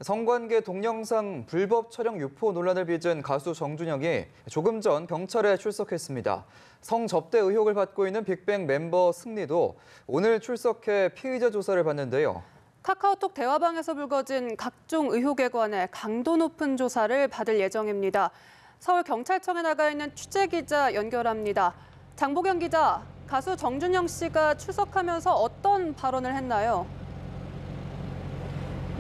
성관계 동영상 불법 촬영 유포 논란을 빚은 가수 정준영이 조금 전 경찰에 출석했습니다. 성접대 의혹을 받고 있는 빅뱅 멤버 승리도 오늘 출석해 피의자 조사를 받는데요. 카카오톡 대화방에서 불거진 각종 의혹에 관해 강도 높은 조사를 받을 예정입니다. 서울경찰청에 나가 있는 취재기자 연결합니다. 장보경 기자, 가수 정준영 씨가 출석하면서 어떤 발언을 했나요?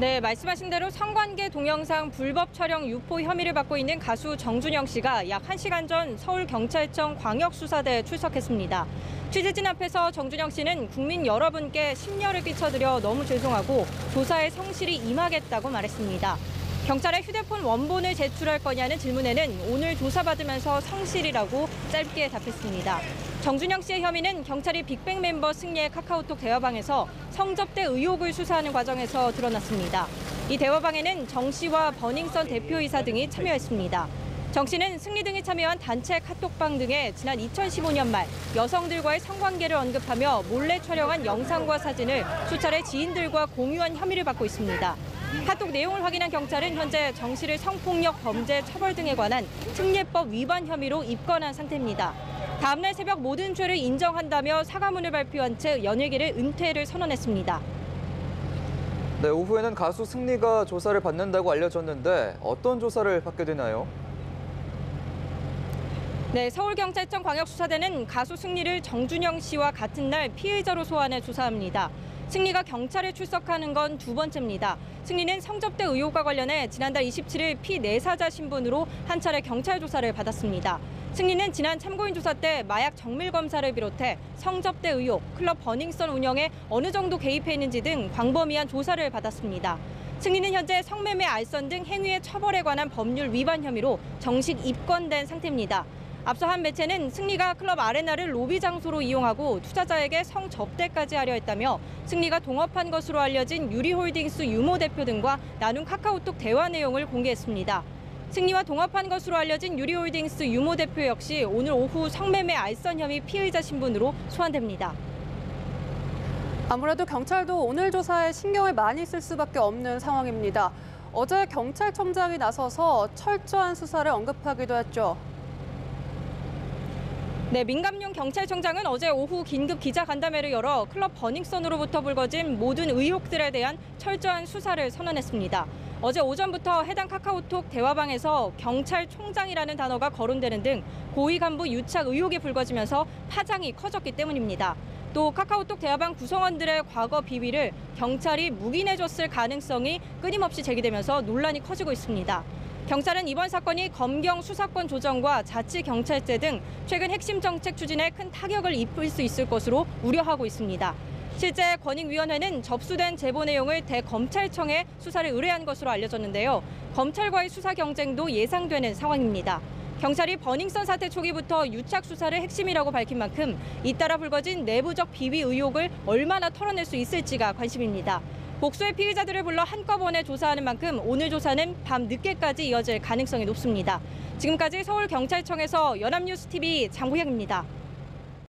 네, 말씀하신 대로 성관계 동영상 불법 촬영 유포 혐의를 받고 있는 가수 정준영 씨가 약 1시간 전 서울경찰청 광역수사대에 출석했습니다. 취재진 앞에서 정준영 씨는 국민 여러분께 심려를 끼쳐드려 너무 죄송하고 조사에 성실히 임하겠다고 말했습니다. 경찰에 휴대폰 원본을 제출할 거냐는 질문에는 오늘 조사받으면서 성실이라고 짧게 답했습니다. 정준영 씨의 혐의는 경찰이 빅뱅 멤버 승리의 카카오톡 대화방에서 성접대 의혹을 수사하는 과정에서 드러났습니다. 이 대화방에는 정 씨와 버닝썬 대표이사 등이 참여했습니다. 정 씨는 승리 등이 참여한 단체 카톡방 등에 지난 2015년 말 여성들과의 성관계를 언급하며 몰래 촬영한 영상과 사진을 수차례 지인들과 공유한 혐의를 받고 있습니다. 카톡 내용을 확인한 경찰은 현재 정 씨를 성폭력 범죄 처벌 등에 관한 특례법 위반 혐의로 입건한 상태입니다. 다음 날 새벽 모든 죄를 인정한다며 사과문을 발표한 채 연예계를 은퇴를 선언했습니다. 네, 오후에는 가수 승리가 조사를 받는다고 알려졌는데 어떤 조사를 받게 되나요? 네, 서울경찰청 광역수사대는 가수 승리를 정준영 씨와 같은 날 피의자로 소환해 조사합니다. 승리가 경찰에 출석하는 건 두 번째입니다. 승리는 성접대 의혹과 관련해 지난달 27일 피내사자 신분으로 한 차례 경찰 조사를 받았습니다. 승리는 지난 참고인 조사 때 마약 정밀 검사를 비롯해 성접대 의혹, 클럽 버닝썬 운영에 어느 정도 개입해 있는지 등 광범위한 조사를 받았습니다. 승리는 현재 성매매, 알선 등 행위의 처벌에 관한 법률 위반 혐의로 정식 입건된 상태입니다. 앞서 한 매체는 승리가 클럽 아레나를 로비 장소로 이용하고 투자자에게 성접대까지 하려 했다며 승리가 동업한 것으로 알려진 유리홀딩스 유모 대표 등과 나눈 카카오톡 대화 내용을 공개했습니다. 승리와 동업한 것으로 알려진 유리홀딩스 유모 대표 역시 오늘 오후 성매매 알선 혐의 피의자 신분으로 소환됩니다. 아무래도 경찰도 오늘 조사에 신경을 많이 쓸 수밖에 없는 상황입니다. 어제 경찰청장이 나서서 철저한 수사를 언급하기도 했죠. 네, 민감용 경찰청장은 어제 오후 긴급 기자간담회를 열어 클럽 버닝썬으로부터 불거진 모든 의혹들에 대한 철저한 수사를 선언했습니다. 어제 오전부터 해당 카카오톡 대화방에서 경찰총장이라는 단어가 거론되는 등 고위 간부 유착 의혹이 불거지면서 파장이 커졌기 때문입니다. 또 카카오톡 대화방 구성원들의 과거 비위를 경찰이 묵인해줬을 가능성이 끊임없이 제기되면서 논란이 커지고 있습니다. 경찰은 이번 사건이 검경 수사권 조정과 자치경찰제 등 최근 핵심 정책 추진에 큰 타격을 입힐 수 있을 것으로 우려하고 있습니다. 실제 권익위원회는 접수된 제보 내용을 대검찰청에 수사를 의뢰한 것으로 알려졌는데요. 검찰과의 수사 경쟁도 예상되는 상황입니다. 경찰이 버닝썬 사태 초기부터 유착 수사를 핵심이라고 밝힌 만큼 잇따라 불거진 내부적 비위 의혹을 얼마나 털어낼 수 있을지가 관심입니다. 복수의 피의자들을 불러 한꺼번에 조사하는 만큼 오늘 조사는 밤 늦게까지 이어질 가능성이 높습니다. 지금까지 서울경찰청에서 연합뉴스TV 장보경입니다.